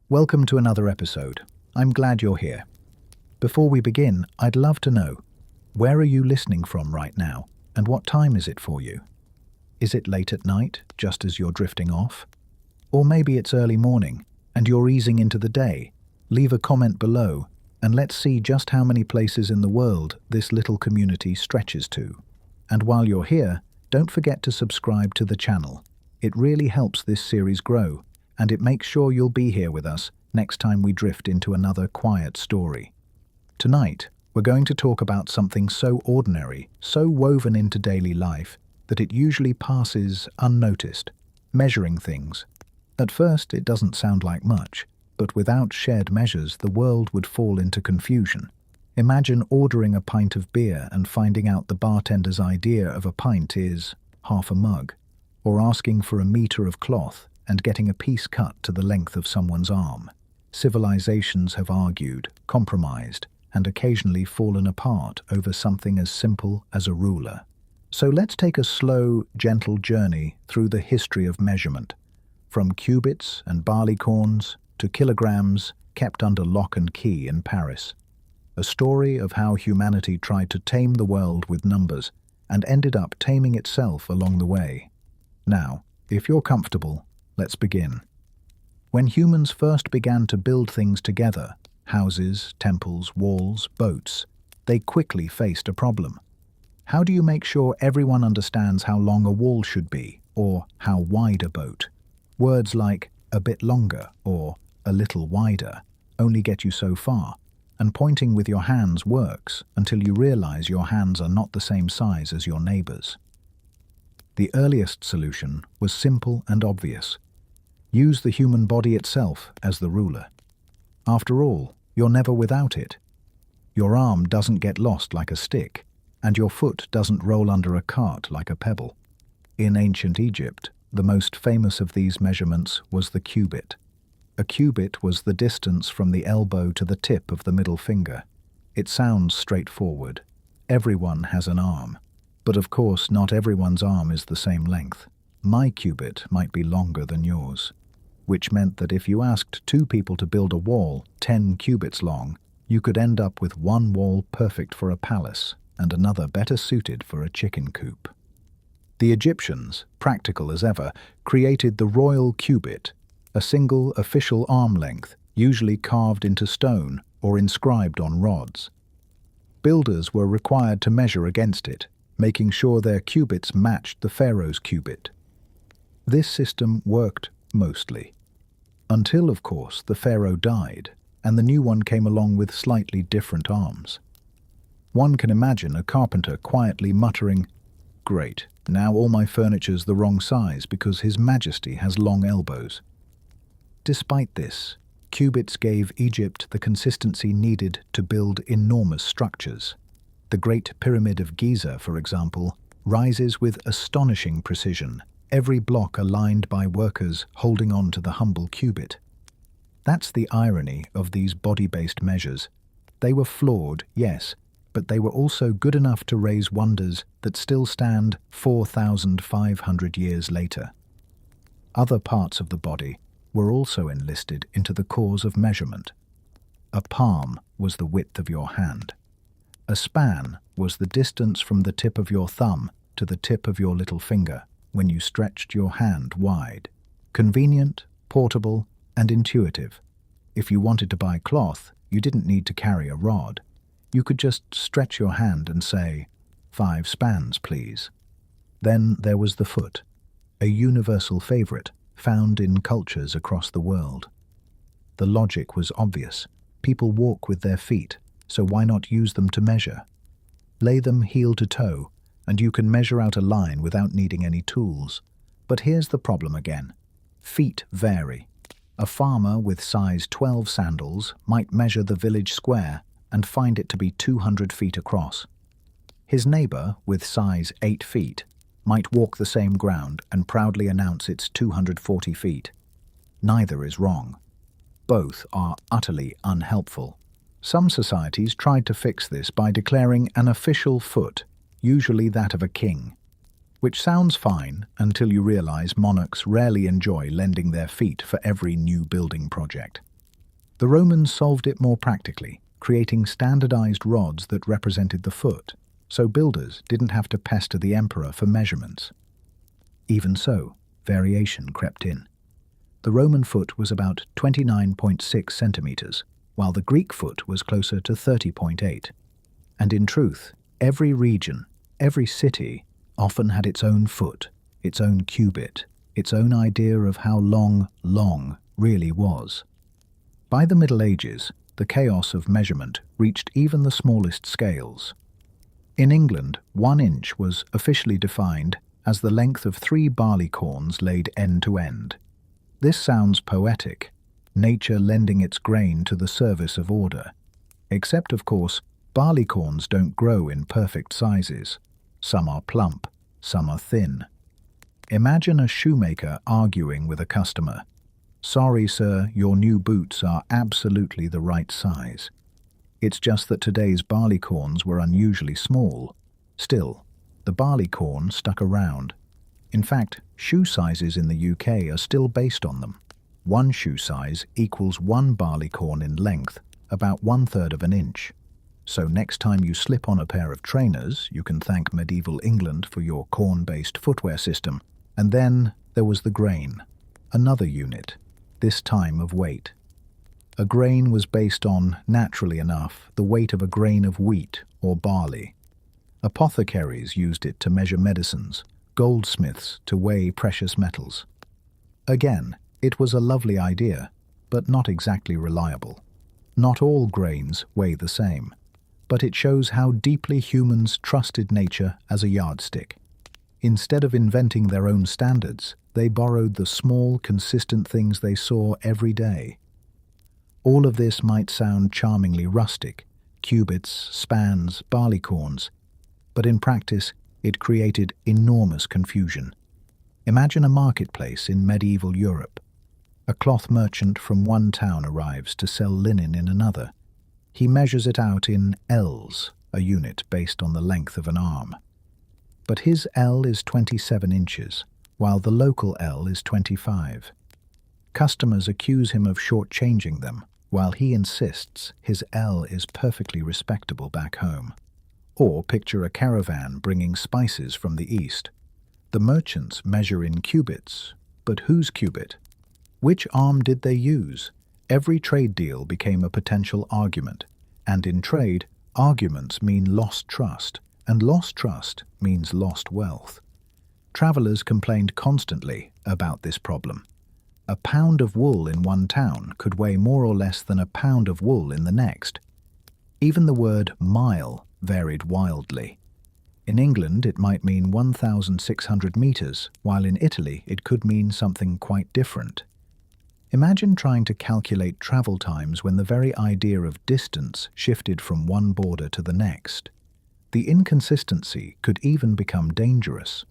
Welcome to another episode. I'm glad you're here. Before we begin, I'd love to know, where are you listening from right now, and what time is it for you? Is it late at night, just as you're drifting off? Or maybe it's early morning, and you're easing into the day? Leave a comment below, and let's see just how many places in the world this little community stretches to. And while you're here, don't forget to subscribe to the channel. It really helps this series grow, and it makes sure you'll be here with us next time we drift into another quiet story. Tonight, we're going to talk about something so ordinary, so woven into daily life, that it usually passes unnoticed: measuring things. At first, it doesn't sound like much, but without shared measures, the world would fall into confusion. Imagine ordering a pint of beer and finding out the bartender's idea of a pint is half a mug, or asking for a meter of cloth and getting a piece cut to the length of someone's arm. Civilizations have argued, compromised, and occasionally fallen apart over something as simple as a ruler. So let's take a slow, gentle journey through the history of measurement, from cubits and barleycorns to kilograms kept under lock and key in Paris. A story of how humanity tried to tame the world with numbers and ended up taming itself along the way. Now, if you're comfortable, let's begin. When humans first began to build things together, houses, temples, walls, boats, they quickly faced a problem. How do you make sure everyone understands how long a wall should be, or how wide a boat? Words like a bit longer or a little wider only get you so far, and pointing with your hands works until you realize your hands are not the same size as your neighbors. The earliest solution was simple and obvious. Use the human body itself as the ruler. After all, you're never without it. Your arm doesn't get lost like a stick, and your foot doesn't roll under a cart like a pebble. In ancient Egypt, the most famous of these measurements was the cubit. A cubit was the distance from the elbow to the tip of the middle finger. It sounds straightforward. Everyone has an arm. But of course, not everyone's arm is the same length. My cubit might be longer than yours, which meant that if you asked two people to build a wall 10 cubits long, you could end up with one wall perfect for a palace and another better suited for a chicken coop. The Egyptians, practical as ever, created the royal cubit, a single official arm length, usually carved into stone or inscribed on rods. Builders were required to measure against it, making sure their cubits matched the pharaoh's cubit. This system worked mostly, until, of course, the pharaoh died, and the new one came along with slightly different arms. One can imagine a carpenter quietly muttering, "Great, now all my furniture's the wrong size because His Majesty has long elbows." Despite this, cubits gave Egypt the consistency needed to build enormous structures. The Great Pyramid of Giza, for example, rises with astonishing precision, every block aligned by workers holding on to the humble cubit. That's the irony of these body-based measures. They were flawed, yes, but they were also good enough to raise wonders that still stand 4,500 years later. Other parts of the body were also enlisted into the cause of measurement. A palm was the width of your hand. A span was the distance from the tip of your thumb to the tip of your little finger when you stretched your hand wide. Convenient, portable, and intuitive. If you wanted to buy cloth, you didn't need to carry a rod. You could just stretch your hand and say, 5 spans, please. Then there was the foot, a universal favorite found in cultures across the world. The logic was obvious. People walk with their feet, so why not use them to measure? Lay them heel to toe, and you can measure out a line without needing any tools. But here's the problem again. Feet vary. A farmer with size 12 sandals might measure the village square and find it to be 200 feet across. His neighbor with size 8 feet might walk the same ground and proudly announce it's 240 feet. Neither is wrong. Both are utterly unhelpful. Some societies tried to fix this by declaring an official foot, usually that of a king, which sounds fine until you realize monarchs rarely enjoy lending their feet for every new building project. The Romans solved it more practically, creating standardized rods that represented the foot, so builders didn't have to pester the emperor for measurements. Even so, variation crept in. The Roman foot was about 29.6 centimeters, while the Greek foot was closer to 30.8. And in truth, every region, every city, often had its own foot, its own cubit, its own idea of how long really was. By the Middle Ages, the chaos of measurement reached even the smallest scales. In England, 1 inch was officially defined as the length of 3 barleycorns laid end to end. This sounds poetic, nature lending its grain to the service of order. Except, of course, barleycorns don't grow in perfect sizes. Some are plump, some are thin. Imagine a shoemaker arguing with a customer. "Sorry, sir, your new boots are absolutely the right size. It's just that today's barleycorns were unusually small." Still, the barleycorn stuck around. In fact, shoe sizes in the UK are still based on them. 1 shoe size equals 1 barleycorn in length, about 1/3 of an inch. So next time you slip on a pair of trainers, you can thank medieval England for your corn-based footwear system. And then there was the grain, another unit, this time of weight. A grain was based on, naturally enough, the weight of a grain of wheat or barley. Apothecaries used it to measure medicines, goldsmiths to weigh precious metals. Again, it was a lovely idea, but not exactly reliable. Not all grains weigh the same, but it shows how deeply humans trusted nature as a yardstick. Instead of inventing their own standards, they borrowed the small, consistent things they saw every day. All of this might sound charmingly rustic, cubits, spans, barleycorns, but in practice, it created enormous confusion. Imagine a marketplace in medieval Europe. A cloth merchant from one town arrives to sell linen in another. He measures it out in ells, a unit based on the length of an arm. But his ell is 27 inches, while the local ell is 25. Customers accuse him of shortchanging them, while he insists his ell is perfectly respectable back home. Or picture a caravan bringing spices from the east. The merchants measure in cubits, but whose cubit? Which arm did they use? Every trade deal became a potential argument, and in trade, arguments mean lost trust, and lost trust means lost wealth. Travelers complained constantly about this problem. A pound of wool in one town could weigh more or less than a pound of wool in the next. Even the word mile varied wildly. In England, it might mean 1,600 meters, while in Italy it could mean something quite different. Imagine trying to calculate travel times when the very idea of distance shifted from one border to the next. The inconsistency could even become dangerous.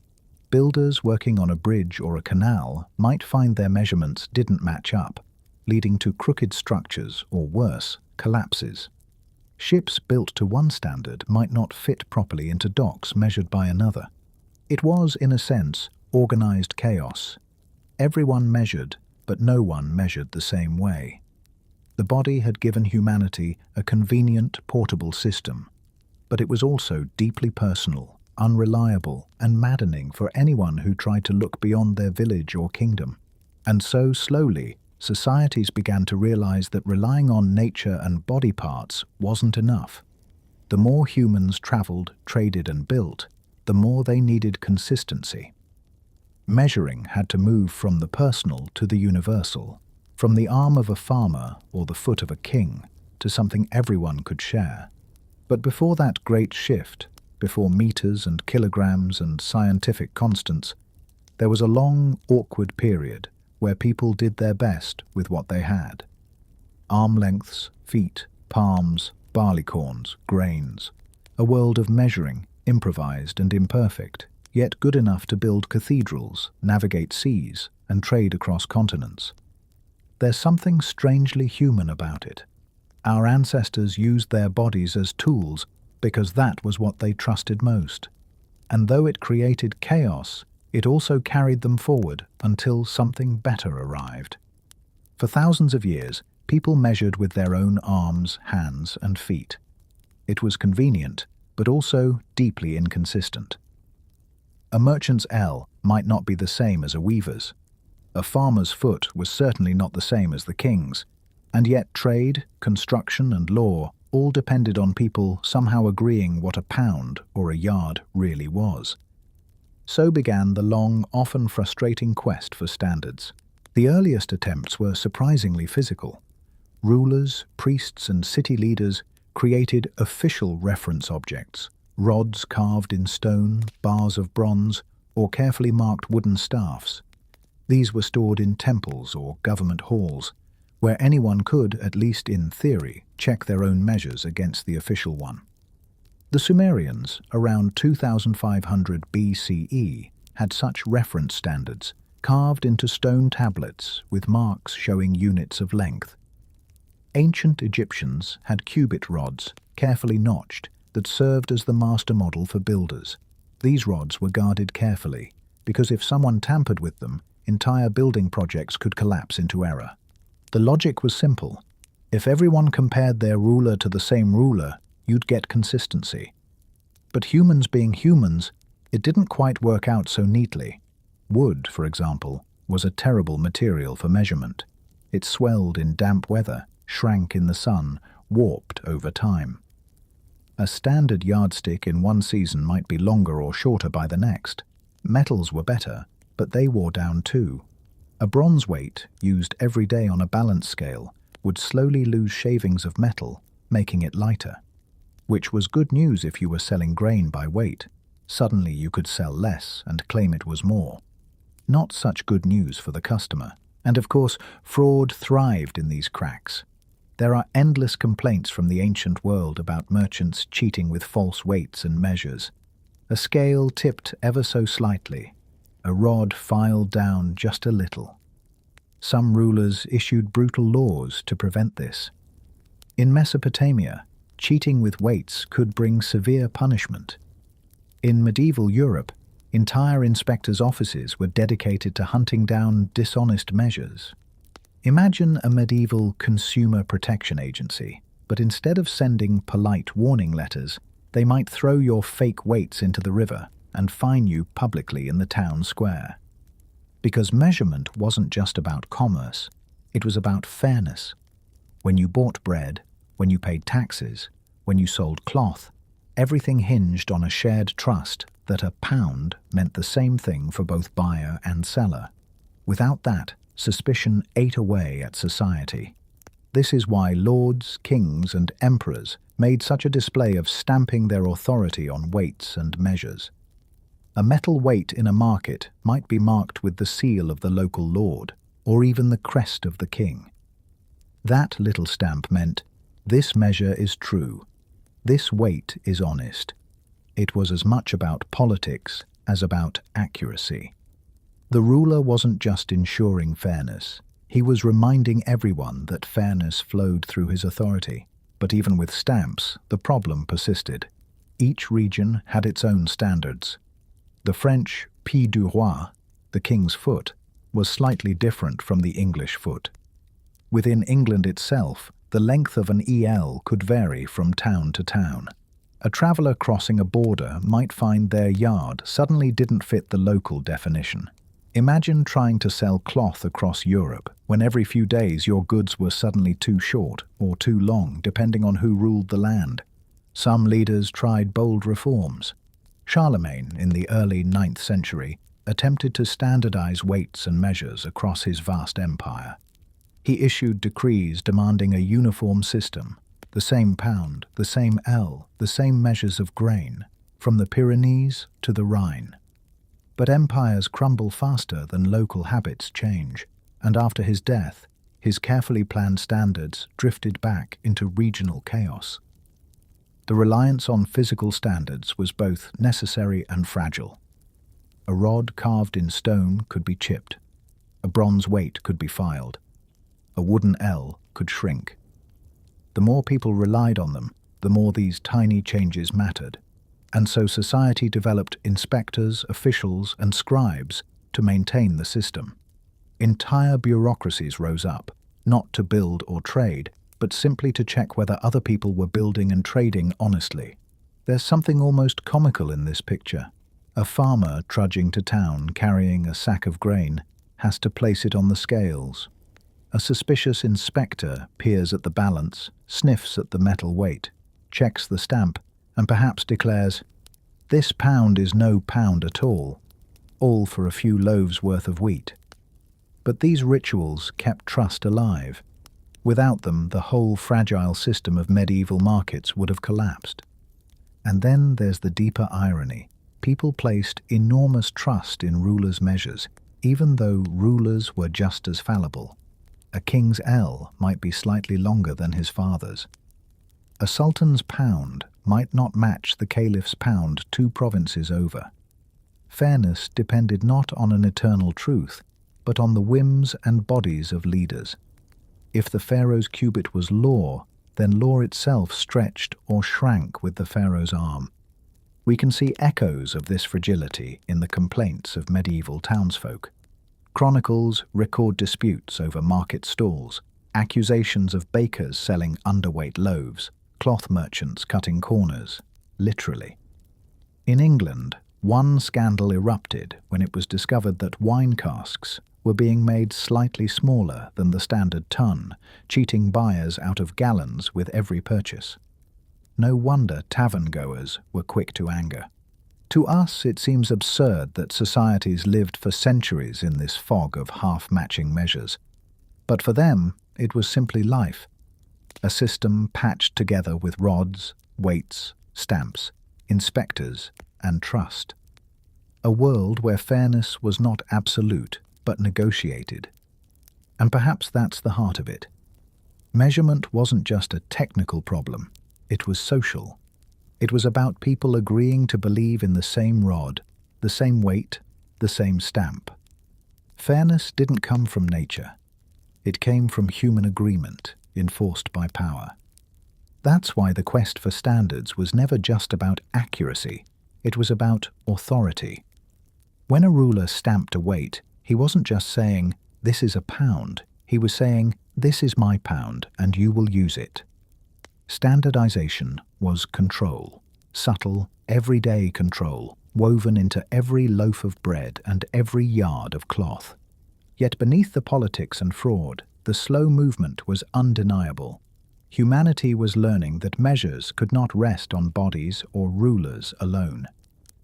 Builders working on a bridge or a canal might find their measurements didn't match up, leading to crooked structures or worse, collapses. Ships built to one standard might not fit properly into docks measured by another. It was, in a sense, organized chaos. Everyone measured, but no one measured the same way. The body had given humanity a convenient, portable system, but it was also deeply personal, unreliable, and maddening for anyone who tried to look beyond their village or kingdom. And so, slowly, societies began to realize that relying on nature and body parts wasn't enough. The more humans traveled, traded, and built, the more they needed consistency. Measuring had to move from the personal to the universal, from the arm of a farmer or the foot of a king to something everyone could share. But before that great shift, before meters and kilograms and scientific constants, there was a long, awkward period where people did their best with what they had. Arm lengths, feet, palms, barleycorns, grains. A world of measuring, improvised and imperfect, yet good enough to build cathedrals, navigate seas, and trade across continents. There's something strangely human about it. Our ancestors used their bodies as tools because that was what they trusted most. And though it created chaos, it also carried them forward until something better arrived. For thousands of years, People measured with their own arms, hands, and feet. It was convenient, but also deeply inconsistent. A merchant's ell might not be the same as a weaver's. A farmer's foot was certainly not the same as the king's, and yet trade, construction, and law all depended on people somehow agreeing what a pound or a yard really was. So began the long, often frustrating quest for standards. The earliest attempts were surprisingly physical. Rulers, priests, and city leaders created official reference objects, rods carved in stone, bars of bronze, or carefully marked wooden staffs. These were stored in temples or government halls, where anyone could, at least in theory, check their own measures against the official one. The Sumerians, around 2500 BCE, had such reference standards, carved into stone tablets with marks showing units of length. Ancient Egyptians had cubit rods, carefully notched, that served as the master model for builders. These rods were guarded carefully, because if someone tampered with them, entire building projects could collapse into error. The logic was simple. If everyone compared their ruler to the same ruler, you'd get consistency. But humans being humans, it didn't quite work out so neatly. Wood, for example, was a terrible material for measurement. It swelled in damp weather, shrank in the sun, warped over time. A standard yardstick in one season might be longer or shorter by the next. Metals were better, but they wore down too. A bronze weight, used every day on a balance scale, would slowly lose shavings of metal, making it lighter. Which was good news if you were selling grain by weight. Suddenly you could sell less and claim it was more. Not such good news for the customer. And of course, fraud thrived in these cracks. There are endless complaints from the ancient world about merchants cheating with false weights and measures. A scale tipped ever so slightly, a rod filed down just a little. Some rulers issued brutal laws to prevent this. In Mesopotamia, cheating with weights could bring severe punishment. In medieval Europe, entire inspectors' offices were dedicated to hunting down dishonest measures. Imagine a medieval consumer protection agency, but instead of sending polite warning letters, they might throw your fake weights into the river and fine you publicly in the town square. Because measurement wasn't just about commerce, it was about fairness. When you bought bread, when you paid taxes, when you sold cloth, everything hinged on a shared trust that a pound meant the same thing for both buyer and seller. Without that, suspicion ate away at society. This is why lords, kings, and emperors made such a display of stamping their authority on weights and measures. A metal weight in a market might be marked with the seal of the local lord, or even the crest of the king. That little stamp meant, this measure is true, this weight is honest. It was as much about politics as about accuracy. The ruler wasn't just ensuring fairness, he was reminding everyone that fairness flowed through his authority. But even with stamps, the problem persisted. Each region had its own standards. The French pied du roi, the king's foot, was slightly different from the English foot. Within England itself, the length of an EL could vary from town to town. A traveller crossing a border might find their yard suddenly didn't fit the local definition. Imagine trying to sell cloth across Europe when every few days your goods were suddenly too short or too long, depending on who ruled the land. Some leaders tried bold reforms. Charlemagne, in the early 9th century, attempted to standardize weights and measures across his vast empire. He issued decrees demanding a uniform system, the same pound, the same ell, the same measures of grain, from the Pyrenees to the Rhine. But empires crumble faster than local habits change, and after his death, his carefully planned standards drifted back into regional chaos. The reliance on physical standards was both necessary and fragile. A rod carved in stone could be chipped. A bronze weight could be filed. A wooden ell could shrink. The more people relied on them, the more these tiny changes mattered. And so society developed inspectors, officials, and scribes to maintain the system. Entire bureaucracies rose up, not to build or trade, but simply to check whether other people were building and trading honestly. There's something almost comical in this picture. A farmer trudging to town carrying a sack of grain has to place it on the scales. A suspicious inspector peers at the balance, sniffs at the metal weight, checks the stamp, and perhaps declares, "This pound is no pound at all for a few loaves worth of wheat." But these rituals kept trust alive. Without them, the whole fragile system of medieval markets would have collapsed. And then there's the deeper irony. People placed enormous trust in rulers' measures, even though rulers were just as fallible. A king's ell might be slightly longer than his father's. A sultan's pound might not match the caliph's pound 2 provinces over. Fairness depended not on an eternal truth, but on the whims and bodies of leaders. If the pharaoh's cubit was law, then law itself stretched or shrank with the pharaoh's arm. We can see echoes of this fragility in the complaints of medieval townsfolk. Chronicles record disputes over market stalls, accusations of bakers selling underweight loaves, cloth merchants cutting corners, literally. In England, one scandal erupted when it was discovered that wine casks were being made slightly smaller than the standard ton, cheating buyers out of gallons with every purchase. No wonder tavern-goers were quick to anger. To us, it seems absurd that societies lived for centuries in this fog of half-matching measures. But for them, it was simply life. A system patched together with rods, weights, stamps, inspectors, and trust. A world where fairness was not absolute, but negotiated. And perhaps that's the heart of it. Measurement wasn't just a technical problem, it was social. It was about people agreeing to believe in the same rod, the same weight, the same stamp. Fairness didn't come from nature. It came from human agreement, enforced by power. That's why the quest for standards was never just about accuracy, it was about authority. When a ruler stamped a weight, he wasn't just saying, "This is a pound," he was saying, "This is my pound, and you will use it." Standardization was control, subtle, everyday control, woven into every loaf of bread and every yard of cloth. Yet beneath the politics and fraud, the slow movement was undeniable. Humanity was learning that measures could not rest on bodies or rulers alone.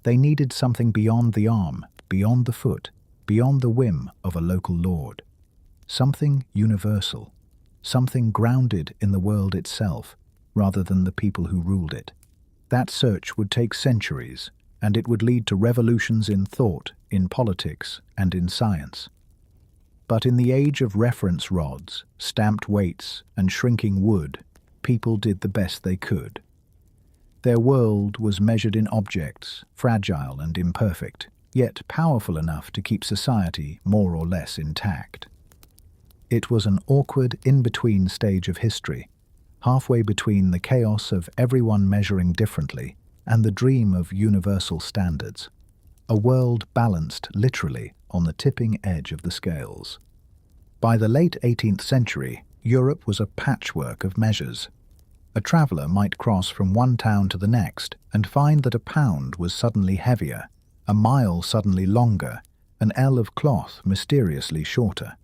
They needed something beyond the arm, beyond the foot, beyond the whim of a local lord. Something universal, something grounded in the world itself, rather than the people who ruled it. That search would take centuries, and it would lead to revolutions in thought, in politics, and in science. But in the age of reference rods, stamped weights, and shrinking wood, people did the best they could. Their world was measured in objects, fragile and imperfect, yet powerful enough to keep society more or less intact. It was an awkward in-between stage of history, halfway between the chaos of everyone measuring differently and the dream of universal standards. A world balanced literally on the tipping edge of the scales. By the late 18th century, Europe was a patchwork of measures. A traveller might cross from one town to the next and find that a pound was suddenly heavier, a mile suddenly longer, an ell of cloth mysteriously shorter.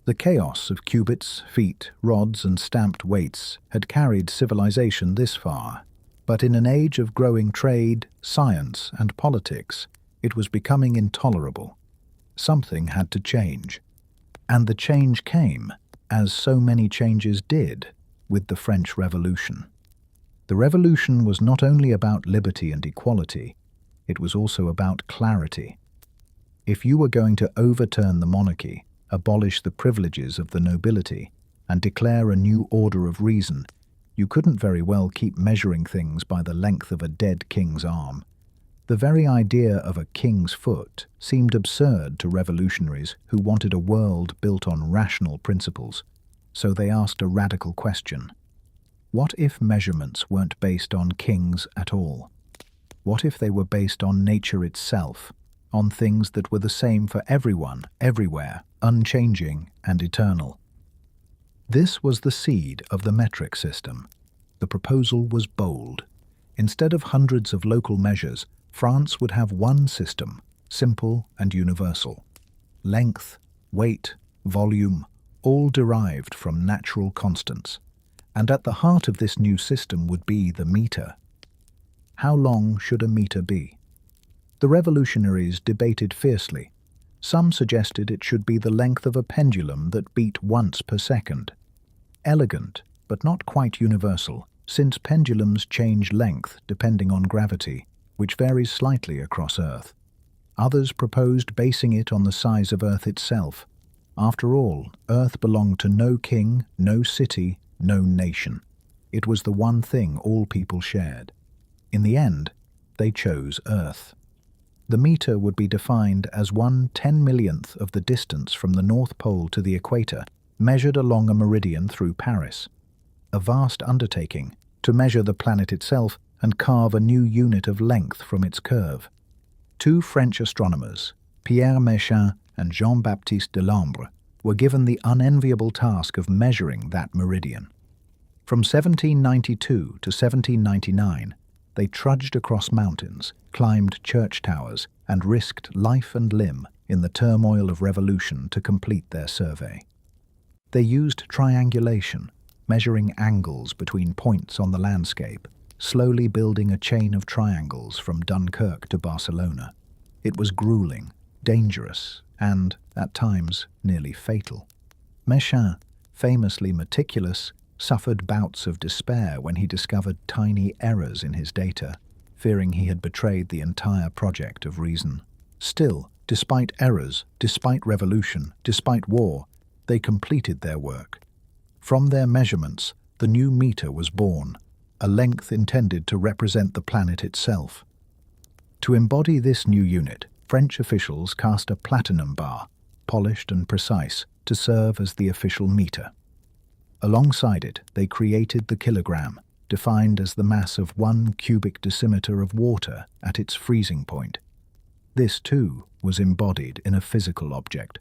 The chaos of cubits, feet, rods, and stamped weights had carried civilization this far, but in an age of growing trade, science, and politics, it was becoming intolerable. Something had to change. And the change came, as so many changes did, with the French Revolution. The Revolution was not only about liberty and equality, it was also about clarity. If you were going to overturn the monarchy, abolish the privileges of the nobility, and declare a new order of reason, you couldn't very well keep measuring things by the length of a dead king's arm. The very idea of a king's foot seemed absurd to revolutionaries who wanted a world built on rational principles, so they asked a radical question. What if measurements weren't based on kings at all? What if they were based on nature itself, on things that were the same for everyone, everywhere, unchanging and eternal? This was the seed of the metric system. The proposal was bold. Instead of hundreds of local measures, France would have one system, simple and universal. Length, weight, volume, all derived from natural constants. And at the heart of this new system would be the meter. How long should a meter be? The revolutionaries debated fiercely. Some suggested it should be the length of a pendulum that beat once per second. Elegant, but not quite universal, since pendulums change length depending on gravity, which varies slightly across Earth. Others proposed basing it on the size of Earth itself. After all, Earth belonged to no king, no city, no nation. It was the one thing all people shared. In the end, they chose Earth. The meter would be defined as 1/10,000,000th of the distance from the North Pole to the equator, measured along a meridian through Paris. A vast undertaking to measure the planet itself and carve a new unit of length from its curve. Two French astronomers, Pierre Méchain and Jean-Baptiste Delambre, were given the unenviable task of measuring that meridian. From 1792 to 1799, they trudged across mountains, climbed church towers, and risked life and limb in the turmoil of revolution to complete their survey. They used triangulation, measuring angles between points on the landscape, slowly building a chain of triangles from Dunkirk to Barcelona. It was grueling, dangerous, and, at times, nearly fatal. Méchain, famously meticulous, suffered bouts of despair when he discovered tiny errors in his data, fearing he had betrayed the entire project of reason. Still, despite errors, despite revolution, despite war, they completed their work. From their measurements, the new meter was born, a length intended to represent the planet itself. To embody this new unit, French officials cast a platinum bar, polished and precise, to serve as the official meter. Alongside it, they created the kilogram, defined as the mass of 1 cubic decimeter of water at its freezing point. This, too, was embodied in a physical object,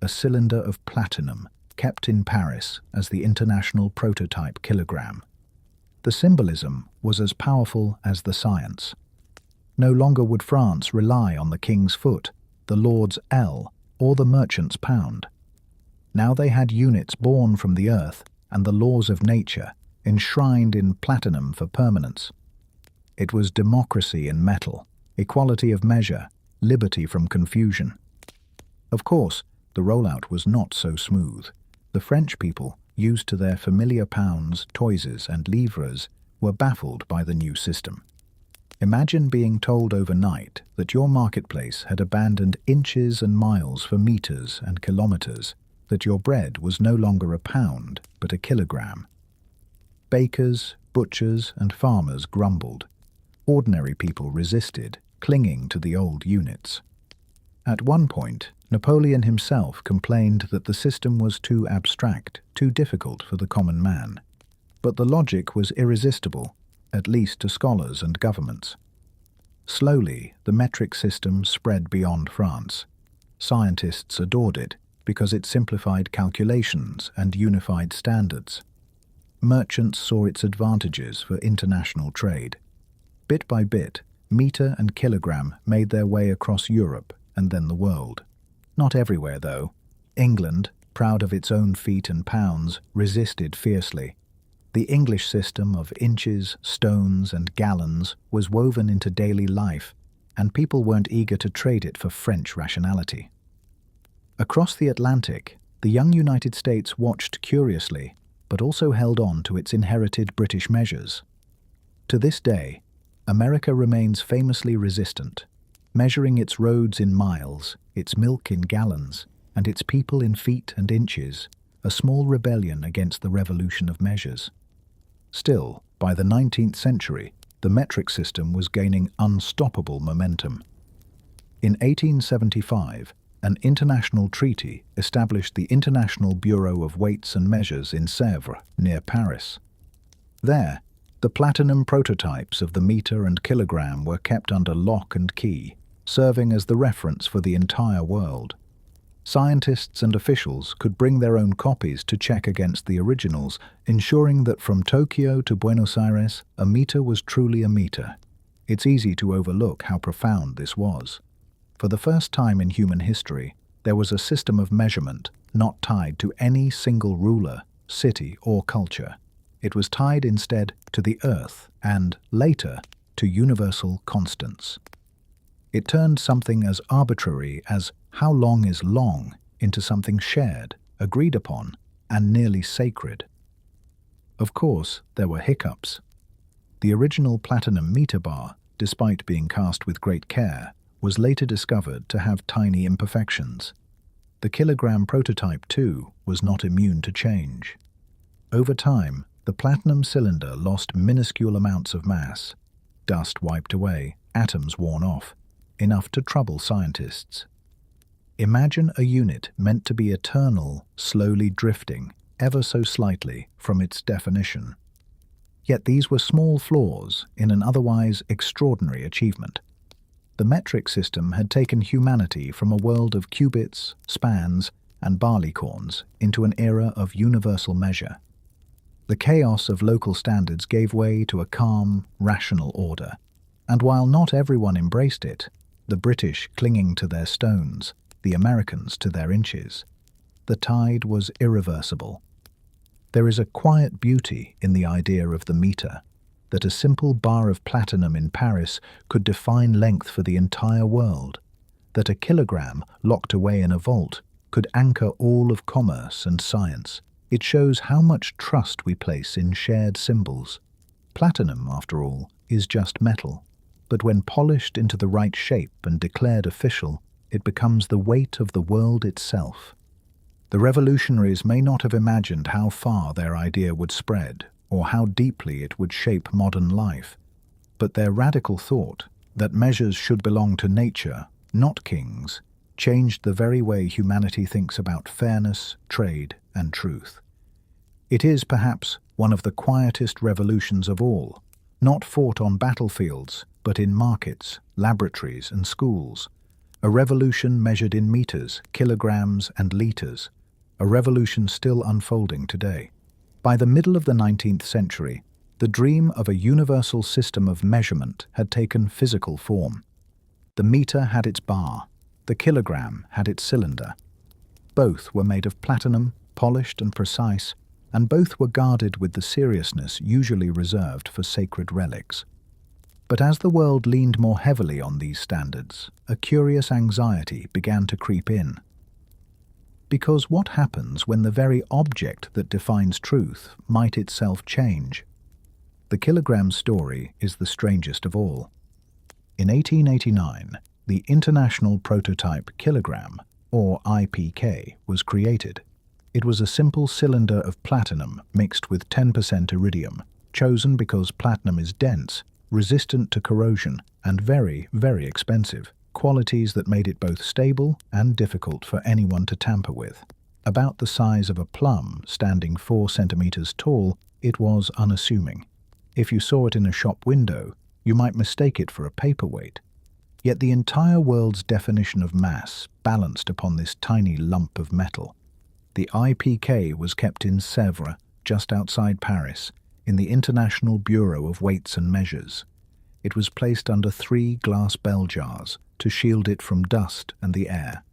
a cylinder of platinum kept in Paris as the international prototype kilogram. The symbolism was as powerful as the science. No longer would France rely on the king's foot, the lord's ell, or the merchant's pound. Now they had units born from the earth and the laws of nature, enshrined in platinum for permanence. It was democracy in metal, equality of measure, liberty from confusion. Of course, the rollout was not so smooth. The French people, used to their familiar pounds, toises, and livres, were baffled by the new system. Imagine being told overnight that your marketplace had abandoned inches and miles for meters and kilometers, that your bread was no longer a pound, but a kilogram. Bakers, butchers, and farmers grumbled. Ordinary people resisted, clinging to the old units. At one point, Napoleon himself complained that the system was too abstract, too difficult for the common man. But the logic was irresistible, at least to scholars and governments. Slowly, the metric system spread beyond France. Scientists adored it because it simplified calculations and unified standards. Merchants saw its advantages for international trade. Bit by bit, meter and kilogram made their way across Europe and then the world. Not everywhere, though. England, proud of its own feet and pounds, resisted fiercely. The English system of inches, stones, and gallons was woven into daily life, and people weren't eager to trade it for French rationality. Across the Atlantic, the young United States watched curiously, but also held on to its inherited British measures. To this day, America remains famously resistant, measuring its roads in miles, its milk in gallons, and its people in feet and inches, a small rebellion against the revolution of measures. Still, by the 19th century, the metric system was gaining unstoppable momentum. In 1875, an international treaty established the International Bureau of Weights and Measures in Sèvres, near Paris. There, the platinum prototypes of the meter and kilogram were kept under lock and key, serving as the reference for the entire world. Scientists and officials could bring their own copies to check against the originals, ensuring that from Tokyo to Buenos Aires, a meter was truly a meter. It's easy to overlook how profound this was. For the first time in human history, there was a system of measurement not tied to any single ruler, city, or culture. It was tied instead to the earth and, later, to universal constants. It turned something as arbitrary as how long is long into something shared, agreed upon, and nearly sacred. Of course, there were hiccups. The original platinum meter bar, despite being cast with great care, was later discovered to have tiny imperfections. The kilogram prototype, too, was not immune to change. Over time, the platinum cylinder lost minuscule amounts of mass. Dust wiped away, atoms worn off, enough to trouble scientists. Imagine a unit meant to be eternal, slowly drifting, ever so slightly, from its definition. Yet these were small flaws in an otherwise extraordinary achievement. The metric system had taken humanity from a world of cubits, spans, and barleycorns into an era of universal measure. The chaos of local standards gave way to a calm, rational order, and while not everyone embraced it, the British clinging to their stones, the Americans to their inches, the tide was irreversible. There is a quiet beauty in the idea of the meter, that a simple bar of platinum in Paris could define length for the entire world, that a kilogram locked away in a vault could anchor all of commerce and science. It shows how much trust we place in shared symbols. Platinum, after all, is just metal, but when polished into the right shape and declared official, it becomes the weight of the world itself. The revolutionaries may not have imagined how far their idea would spread, or how deeply it would shape modern life, but their radical thought, that measures should belong to nature, not kings, changed the very way humanity thinks about fairness, trade, and truth. It is perhaps one of the quietest revolutions of all, not fought on battlefields, but in markets, laboratories, and schools. A revolution measured in meters, kilograms, and liters. A revolution still unfolding today. By the middle of the 19th century, the dream of a universal system of measurement had taken physical form. The meter had its bar, the kilogram had its cylinder. Both were made of platinum, polished and precise, and both were guarded with the seriousness usually reserved for sacred relics. But as the world leaned more heavily on these standards, a curious anxiety began to creep in. Because what happens when the very object that defines truth might itself change? The kilogram story is the strangest of all. In 1889, the International Prototype Kilogram, or IPK, was created. It was a simple cylinder of platinum mixed with 10% iridium, chosen because platinum is dense, resistant to corrosion, and very, very expensive, qualities that made it both stable and difficult for anyone to tamper with. About the size of a plum, standing 4 centimeters tall, it was unassuming. If you saw it in a shop window, you might mistake it for a paperweight. Yet the entire world's definition of mass balanced upon this tiny lump of metal. The IPK was kept in Sèvres, just outside Paris, in the International Bureau of Weights and Measures. It was placed under 3 glass bell jars to shield it from dust and the air.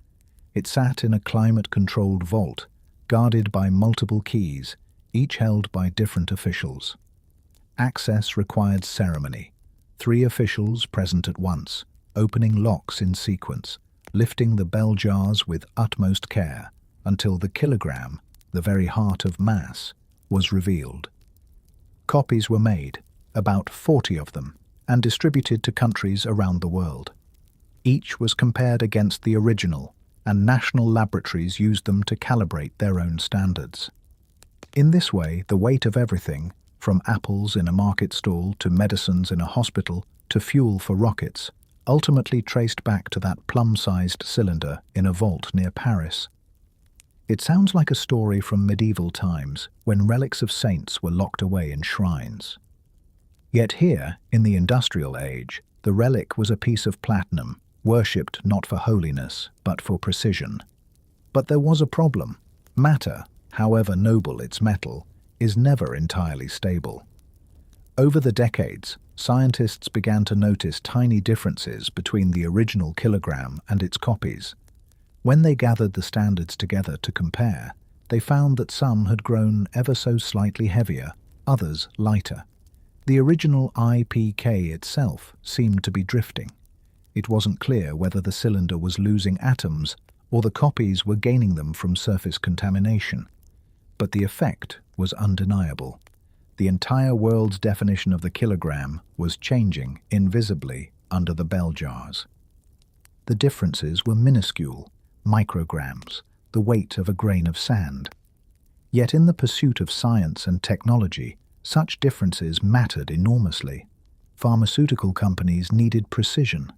It sat in a climate-controlled vault, guarded by multiple keys, each held by different officials. Access required ceremony. 3 officials present at once, opening locks in sequence, lifting the bell jars with utmost care, until the kilogram, the very heart of mass, was revealed. Copies were made, about 40 of them, and distributed to countries around the world. Each was compared against the original, and national laboratories used them to calibrate their own standards. In this way, the weight of everything, from apples in a market stall to medicines in a hospital to fuel for rockets, ultimately traced back to that plum-sized cylinder in a vault near Paris. It sounds like a story from medieval times, when relics of saints were locked away in shrines. Yet here, in the industrial age, the relic was a piece of platinum, worshipped not for holiness, but for precision. But there was a problem. Matter, however noble its metal, is never entirely stable. Over the decades, scientists began to notice tiny differences between the original kilogram and its copies. When they gathered the standards together to compare, they found that some had grown ever so slightly heavier, others lighter. The original IPK itself seemed to be drifting. It wasn't clear whether the cylinder was losing atoms or the copies were gaining them from surface contamination. But the effect was undeniable. The entire world's definition of the kilogram was changing invisibly under the bell jars. The differences were minuscule, micrograms, the weight of a grain of sand. Yet in the pursuit of science and technology, such differences mattered enormously. Pharmaceutical companies needed precision.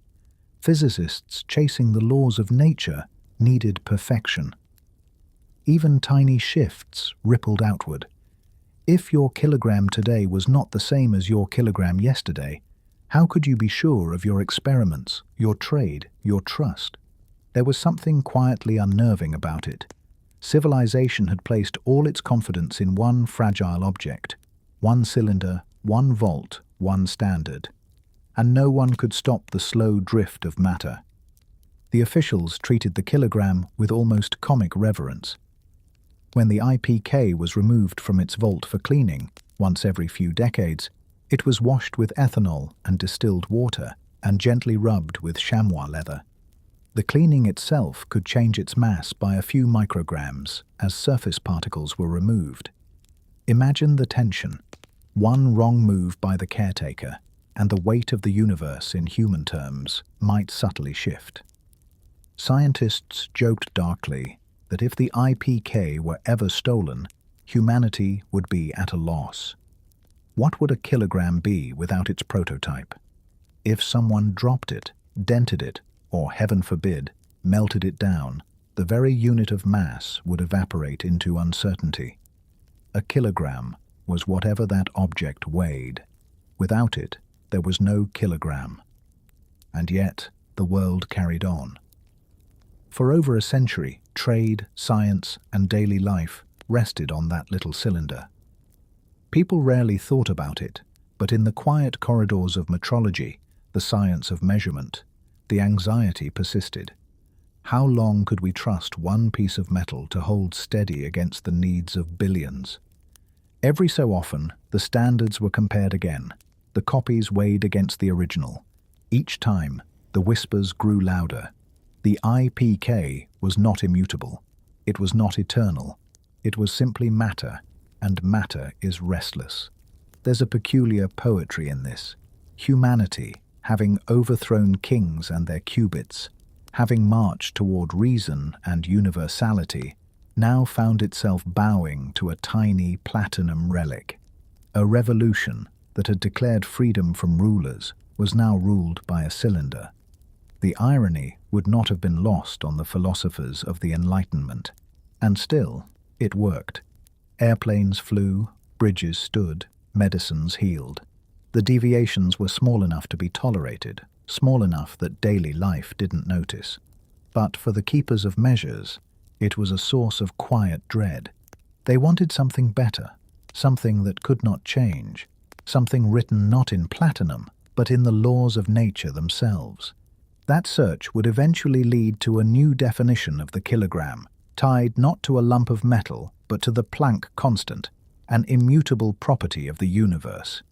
Physicists chasing the laws of nature needed perfection. Even tiny shifts rippled outward. If your kilogram today was not the same as your kilogram yesterday, how could you be sure of your experiments, your trade, your trust? There was something quietly unnerving about it. Civilization had placed all its confidence in one fragile object, one cylinder, one vault, one standard. And no one could stop the slow drift of matter. The officials treated the kilogram with almost comic reverence. When the IPK was removed from its vault for cleaning, once every few decades, it was washed with ethanol and distilled water and gently rubbed with chamois leather. The cleaning itself could change its mass by a few micrograms as surface particles were removed. Imagine the tension. One wrong move by the caretaker, and the weight of the universe in human terms might subtly shift. Scientists joked darkly that if the IPK were ever stolen, humanity would be at a loss. What would a kilogram be without its prototype? If someone dropped it, dented it, or, heaven forbid, melted it down, the very unit of mass would evaporate into uncertainty. A kilogram was whatever that object weighed. Without it, there was no kilogram. And yet, the world carried on. For over a century, trade, science, and daily life rested on that little cylinder. People rarely thought about it, but in the quiet corridors of metrology, the science of measurement, the anxiety persisted. How long could we trust one piece of metal to hold steady against the needs of billions? Every so often, the standards were compared again, the copies weighed against the original. Each time, the whispers grew louder. The IPK was not immutable. It was not eternal. It was simply matter, and matter is restless. There's a peculiar poetry in this. Humanity, having overthrown kings and their cubits, having marched toward reason and universality, now found itself bowing to a tiny platinum relic. A revolution that had declared freedom from rulers was now ruled by a cylinder. The irony would not have been lost on the philosophers of the Enlightenment. And still, it worked. Airplanes flew, bridges stood, medicines healed. The deviations were small enough to be tolerated, small enough that daily life didn't notice. But for the keepers of measures, it was a source of quiet dread. They wanted something better, something that could not change, something written not in platinum, but in the laws of nature themselves. That search would eventually lead to a new definition of the kilogram, tied not to a lump of metal, but to the Planck constant, an immutable property of the universe.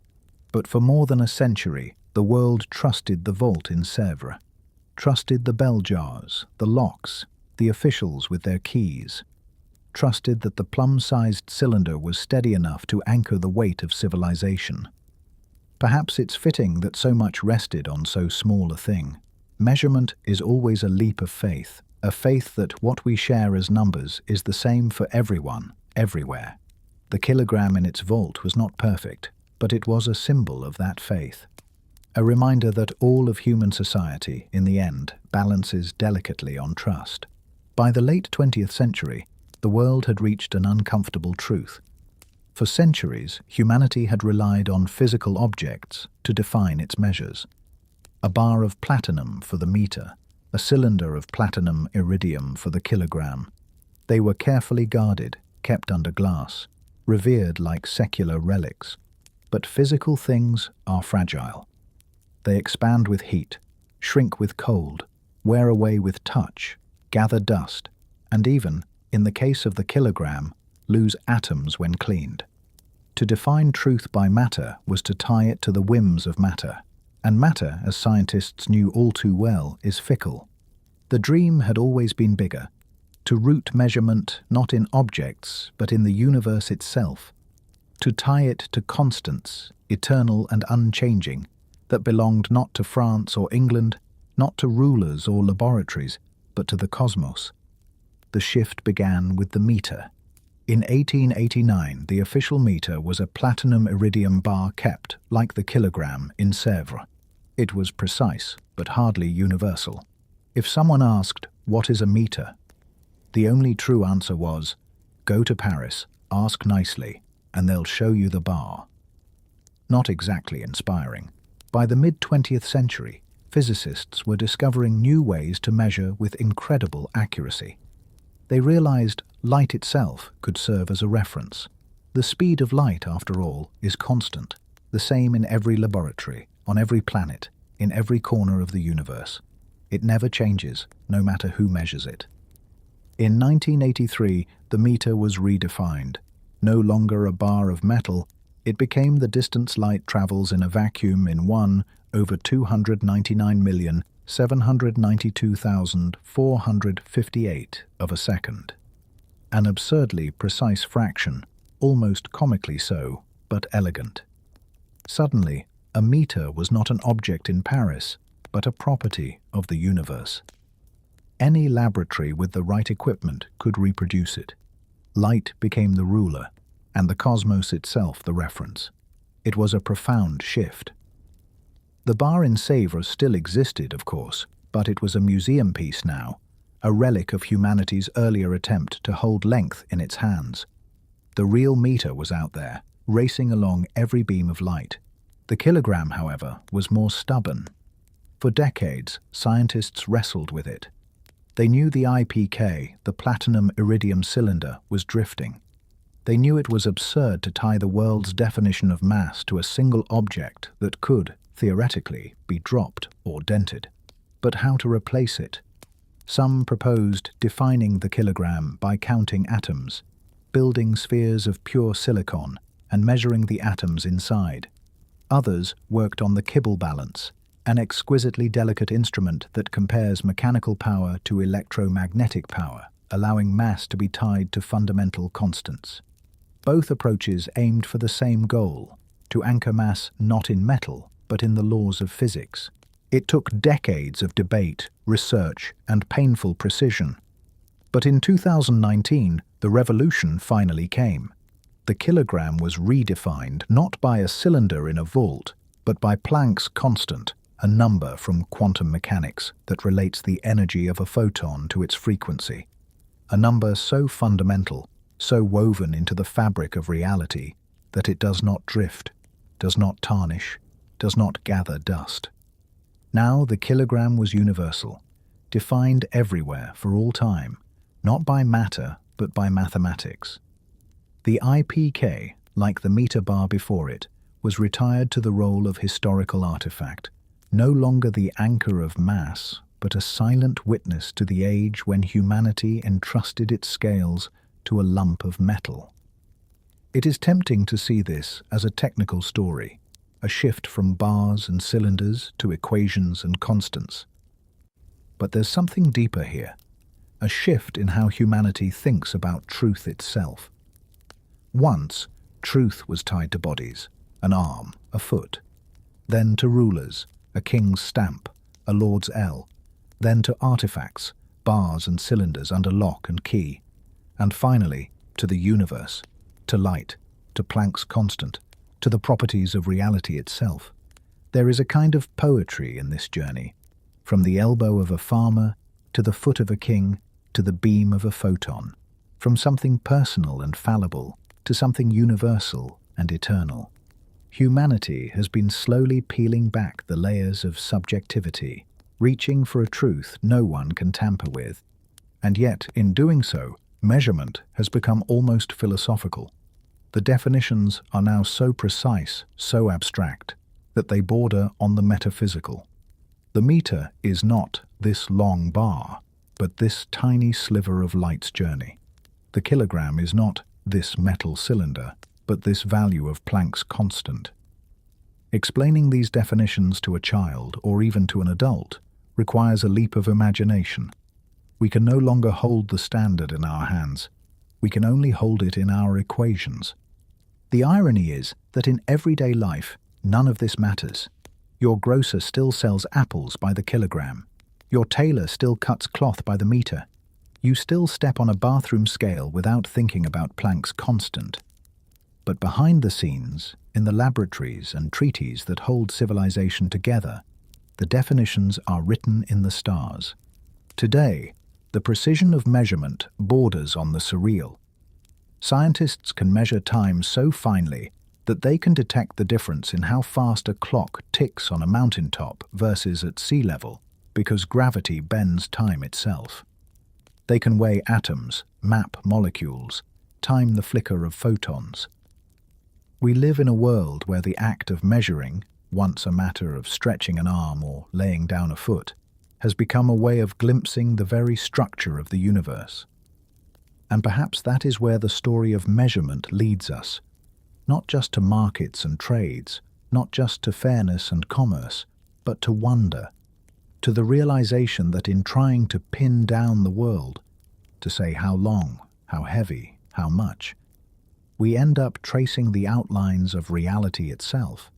But for more than a century, the world trusted the vault in Sèvres, trusted the bell jars, the locks, the officials with their keys, trusted that the plum-sized cylinder was steady enough to anchor the weight of civilization. Perhaps it's fitting that so much rested on so small a thing. Measurement is always a leap of faith, a faith that what we share as numbers is the same for everyone, everywhere. The kilogram in its vault was not perfect, but it was a symbol of that faith. A reminder that all of human society, in the end, balances delicately on trust. By the late 20th century, the world had reached an uncomfortable truth. For centuries, humanity had relied on physical objects to define its measures. A bar of platinum for the meter, a cylinder of platinum iridium for the kilogram. They were carefully guarded, kept under glass, revered like secular relics. But physical things are fragile. They expand with heat, shrink with cold, wear away with touch, gather dust, and even, in the case of the kilogram, lose atoms when cleaned. To define truth by matter was to tie it to the whims of matter, and matter, as scientists knew all too well, is fickle. The dream had always been bigger, to root measurement not in objects but in the universe itself, to tie it to constants, eternal and unchanging, that belonged not to France or England, not to rulers or laboratories, but to the cosmos. The shift began with the meter. In 1889, the official meter was a platinum iridium bar kept, like the kilogram, in Sèvres. It was precise, but hardly universal. If someone asked, "What is a meter?" the only true answer was, "Go to Paris, ask nicely, and they'll show you the bar." Not exactly inspiring. By the mid-20th century, physicists were discovering new ways to measure with incredible accuracy. They realized light itself could serve as a reference. The speed of light, after all, is constant, the same in every laboratory, on every planet, in every corner of the universe. It never changes, no matter who measures it. In 1983, the meter was redefined. No longer a bar of metal, it became the distance light travels in a vacuum in 1/799,792,458 of a second. An absurdly precise fraction, almost comically so, but elegant. Suddenly, a meter was not an object in Paris, but a property of the universe. Any laboratory with the right equipment could reproduce it. Light became the ruler, and the cosmos itself the reference. It was a profound shift. The bar in Sèvres still existed, of course, but it was a museum piece now, a relic of humanity's earlier attempt to hold length in its hands. The real meter was out there, racing along every beam of light. The kilogram, however, was more stubborn. For decades, scientists wrestled with it. They knew the IPK, the platinum iridium cylinder, was drifting. They knew it was absurd to tie the world's definition of mass to a single object that could, theoretically, be dropped or dented. But how to replace it? Some proposed defining the kilogram by counting atoms, building spheres of pure silicon and measuring the atoms inside. Others worked on the Kibble balance, an exquisitely delicate instrument that compares mechanical power to electromagnetic power, allowing mass to be tied to fundamental constants. Both approaches aimed for the same goal, to anchor mass not in metal, but in the laws of physics. It took decades of debate, research, and painful precision. But in 2019, the revolution finally came. The kilogram was redefined not by a cylinder in a vault, but by Planck's constant, a number from quantum mechanics that relates the energy of a photon to its frequency. A number so fundamental, so woven into the fabric of reality, that it does not drift, does not tarnish, does not gather dust. Now the kilogram was universal, defined everywhere for all time, not by matter but by mathematics. The IPK, like the meter bar before it, was retired to the role of historical artifact, no longer the anchor of mass, but a silent witness to the age when humanity entrusted its scales to a lump of metal. It is tempting to see this as a technical story, a shift from bars and cylinders to equations and constants. But there's something deeper here, a shift in how humanity thinks about truth itself. Once, truth was tied to bodies, an arm, a foot, then to rulers, a king's stamp, a lord's L, then to artifacts, bars and cylinders under lock and key, and finally to the universe, to light, to Planck's constant, to the properties of reality itself. There is a kind of poetry in this journey, from the elbow of a farmer to the foot of a king to the beam of a photon, from something personal and fallible to something universal and eternal. Humanity has been slowly peeling back the layers of subjectivity, reaching for a truth no one can tamper with. And yet, in doing so, Measurement has become almost philosophical. The definitions are now so precise, so abstract, that they border on the metaphysical. The meter is not this long bar, but this tiny sliver of light's journey. The kilogram is not this metal cylinder, but this value of Planck's constant. Explaining these definitions to a child, or even to an adult, requires a leap of imagination. We can no longer hold the standard in our hands. We can only hold it in our equations. The irony is that in everyday life, none of this matters. Your grocer still sells apples by the kilogram. Your tailor still cuts cloth by the meter. You still step on a bathroom scale without thinking about Planck's constant. But behind the scenes, in the laboratories and treaties that hold civilization together, the definitions are written in the stars. Today, the precision of measurement borders on the surreal. Scientists can measure time so finely that they can detect the difference in how fast a clock ticks on a mountaintop versus at sea level, because gravity bends time itself. They can weigh atoms, map molecules, time the flicker of photons. We live in a world where the act of measuring, once a matter of stretching an arm or laying down a foot, has become a way of glimpsing the very structure of the universe. And perhaps that is where the story of measurement leads us, not just to markets and trades, not just to fairness and commerce, but to wonder, to the realization that in trying to pin down the world, to say how long, how heavy, how much, we end up tracing the outlines of reality itself.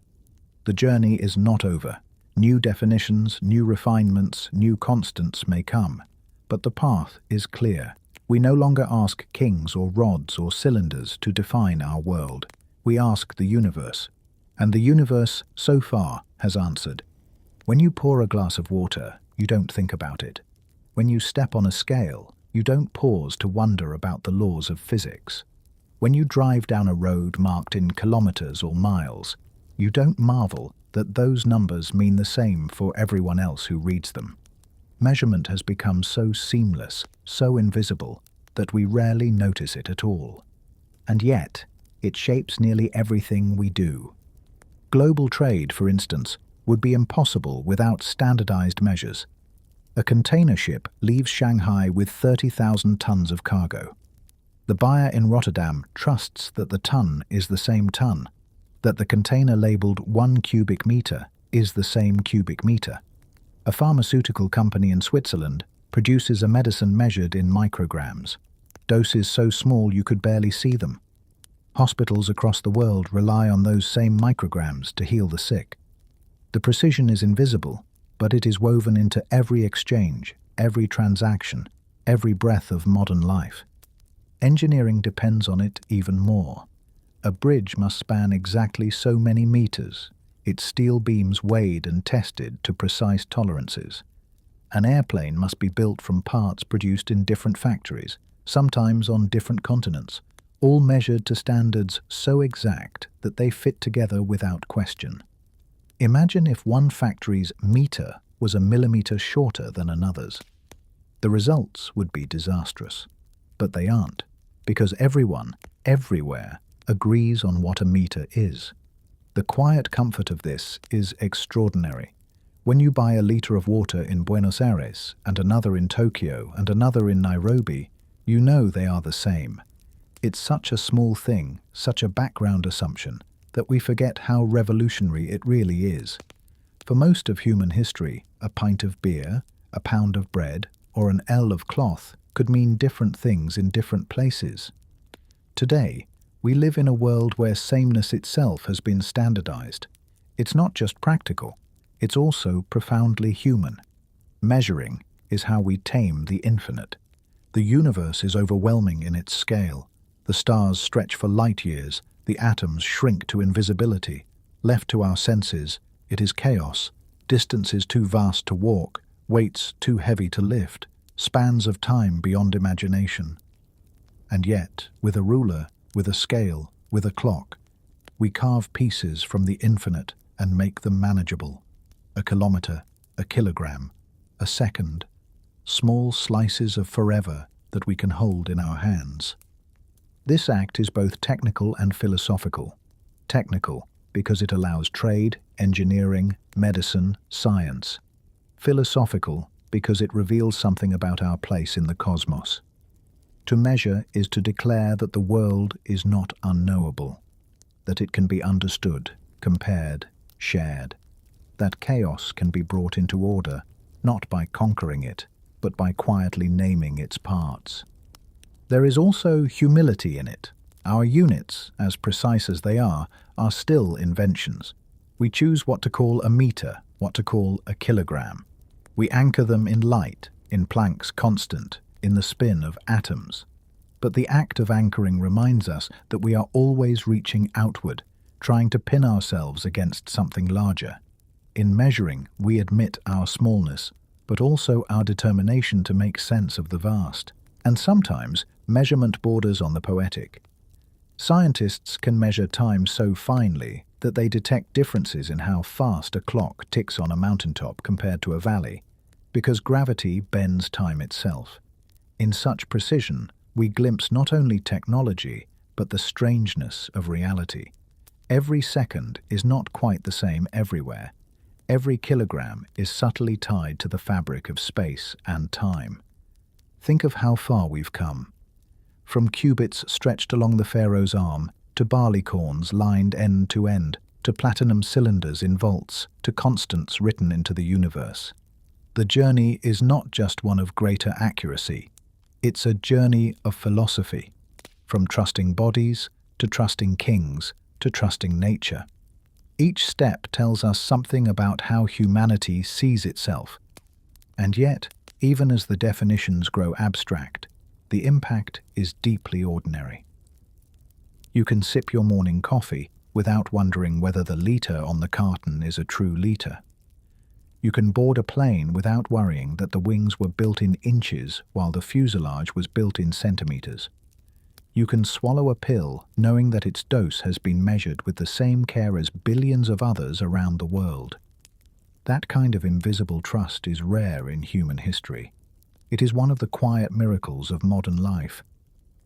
The journey is not over. New definitions, new refinements, new constants may come, but the path is clear. We no longer ask kings or rods or cylinders to define our world. We ask the universe, and the universe, so far, has answered. When you pour a glass of water, you don't think about it. When you step on a scale, you don't pause to wonder about the laws of physics. When you drive down a road marked in kilometers or miles, you don't marvel that those numbers mean the same for everyone else who reads them. Measurement has become so seamless, so invisible, that we rarely notice it at all. And yet, it shapes nearly everything we do. Global trade, for instance, would be impossible without standardized measures. A container ship leaves Shanghai with 30,000 tons of cargo. The buyer in Rotterdam trusts that the ton is the same ton, that the container labeled 1 cubic meter is the same cubic meter. A pharmaceutical company in Switzerland produces a medicine measured in micrograms, doses so small you could barely see them. Hospitals across the world rely on those same micrograms to heal the sick. The precision is invisible, but it is woven into every exchange, every transaction, every breath of modern life. Engineering depends on it even more. A bridge must span exactly so many meters, its steel beams weighed and tested to precise tolerances. An airplane must be built from parts produced in different factories, sometimes on different continents, all measured to standards so exact that they fit together without question. Imagine if one factory's meter was a millimeter shorter than another's. The results would be disastrous. But they aren't, because everyone, everywhere, agrees on what a meter is. The quiet comfort of this is extraordinary. When you buy a liter of water in Buenos Aires and another in Tokyo and another in Nairobi, you know they are the same. It's such a small thing, such a background assumption, that we forget how revolutionary it really is. For most of human history, a pint of beer, a pound of bread, or an ell of cloth could mean different things in different places. Today, we live in a world where sameness itself has been standardized. It's not just practical, it's also profoundly human. Measuring is how we tame the infinite. The universe is overwhelming in its scale. The stars stretch for light years, the atoms shrink to invisibility. Left to our senses, it is chaos, distances too vast to walk, weights too heavy to lift, spans of time beyond imagination. And yet, with a ruler, with a scale, with a clock, we carve pieces from the infinite and make them manageable. A kilometer, a kilogram, a second, small slices of forever that we can hold in our hands. This act is both technical and philosophical. Technical, because it allows trade, engineering, medicine, science. Philosophical, because it reveals something about our place in the cosmos. To measure is to declare that the world is not unknowable, that it can be understood, compared, shared, that chaos can be brought into order, not by conquering it, but by quietly naming its parts. There is also humility in it. Our units, as precise as they are still inventions. We choose what to call a meter, what to call a kilogram. We anchor them in light, in Planck's constant, in the spin of atoms. But the act of anchoring reminds us that we are always reaching outward, trying to pin ourselves against something larger. In measuring, we admit our smallness, but also our determination to make sense of the vast. And sometimes, measurement borders on the poetic. Scientists can measure time so finely that they detect differences in how fast a clock ticks on a mountaintop compared to a valley, because gravity bends time itself. In such precision, we glimpse not only technology, but the strangeness of reality. Every second is not quite the same everywhere. Every kilogram is subtly tied to the fabric of space and time. Think of how far we've come. From cubits stretched along the pharaoh's arm, to barleycorns lined end to end, to platinum cylinders in vaults, to constants written into the universe. The journey is not just one of greater accuracy. It's a journey of philosophy, from trusting bodies, to trusting kings, to trusting nature. Each step tells us something about how humanity sees itself. And yet, even as the definitions grow abstract, the impact is deeply ordinary. You can sip your morning coffee without wondering whether the liter on the carton is a true liter. You can board a plane without worrying that the wings were built in inches while the fuselage was built in centimeters. You can swallow a pill knowing that its dose has been measured with the same care as billions of others around the world. That kind of invisible trust is rare in human history. It is one of the quiet miracles of modern life.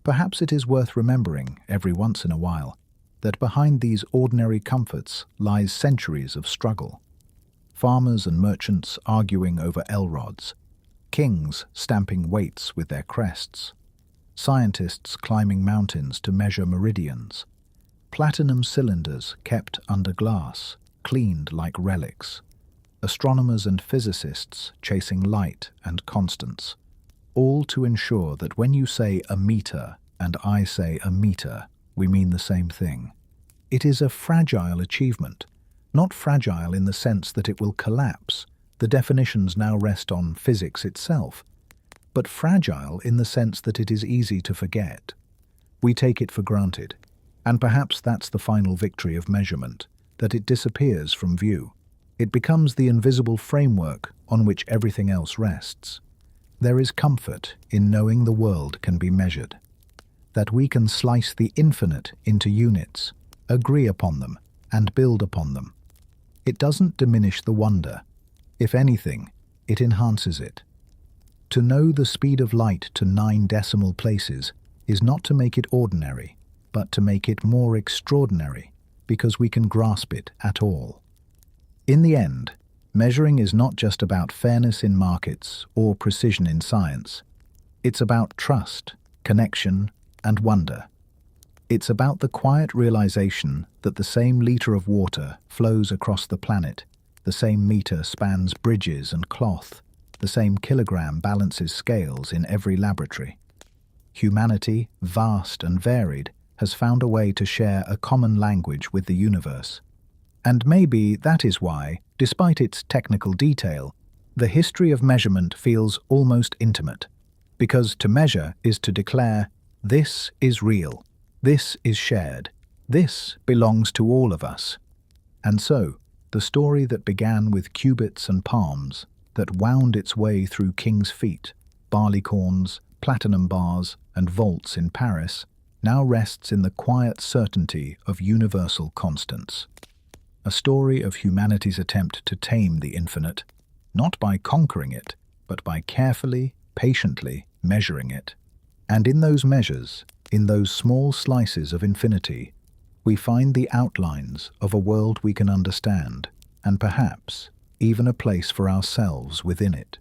Perhaps it is worth remembering, every once in a while, that behind these ordinary comforts lies centuries of struggle. Farmers and merchants arguing over L-rods, kings stamping weights with their crests, scientists climbing mountains to measure meridians, platinum cylinders kept under glass, cleaned like relics, astronomers and physicists chasing light and constants, all to ensure that when you say a meter and I say a meter, we mean the same thing. It is a fragile achievement, not fragile in the sense that it will collapse, the definitions now rest on physics itself, but fragile in the sense that it is easy to forget. We take it for granted, and perhaps that's the final victory of measurement, that it disappears from view. It becomes the invisible framework on which everything else rests. There is comfort in knowing the world can be measured, that we can slice the infinite into units, agree upon them, and build upon them. It doesn't diminish the wonder. If anything, it enhances it. To know the speed of light to 9 decimal places is not to make it ordinary, but to make it more extraordinary, because we can grasp it at all. In the end, measuring is not just about fairness in markets or precision in science. It's about trust, connection, and wonder. It's about the quiet realization that the same liter of water flows across the planet, the same meter spans bridges and cloth, the same kilogram balances scales in every laboratory. Humanity, vast and varied, has found a way to share a common language with the universe. And maybe that is why, despite its technical detail, the history of measurement feels almost intimate, because to measure is to declare, this is real, this is shared, this belongs to all of us. And so, the story that began with cubits and palms, that wound its way through king's feet, barleycorns, platinum bars, and vaults in Paris, now rests in the quiet certainty of universal constants. A story of humanity's attempt to tame the infinite, not by conquering it, but by carefully, patiently measuring it. And in those measures, in those small slices of infinity, we find the outlines of a world we can understand, and perhaps even a place for ourselves within it.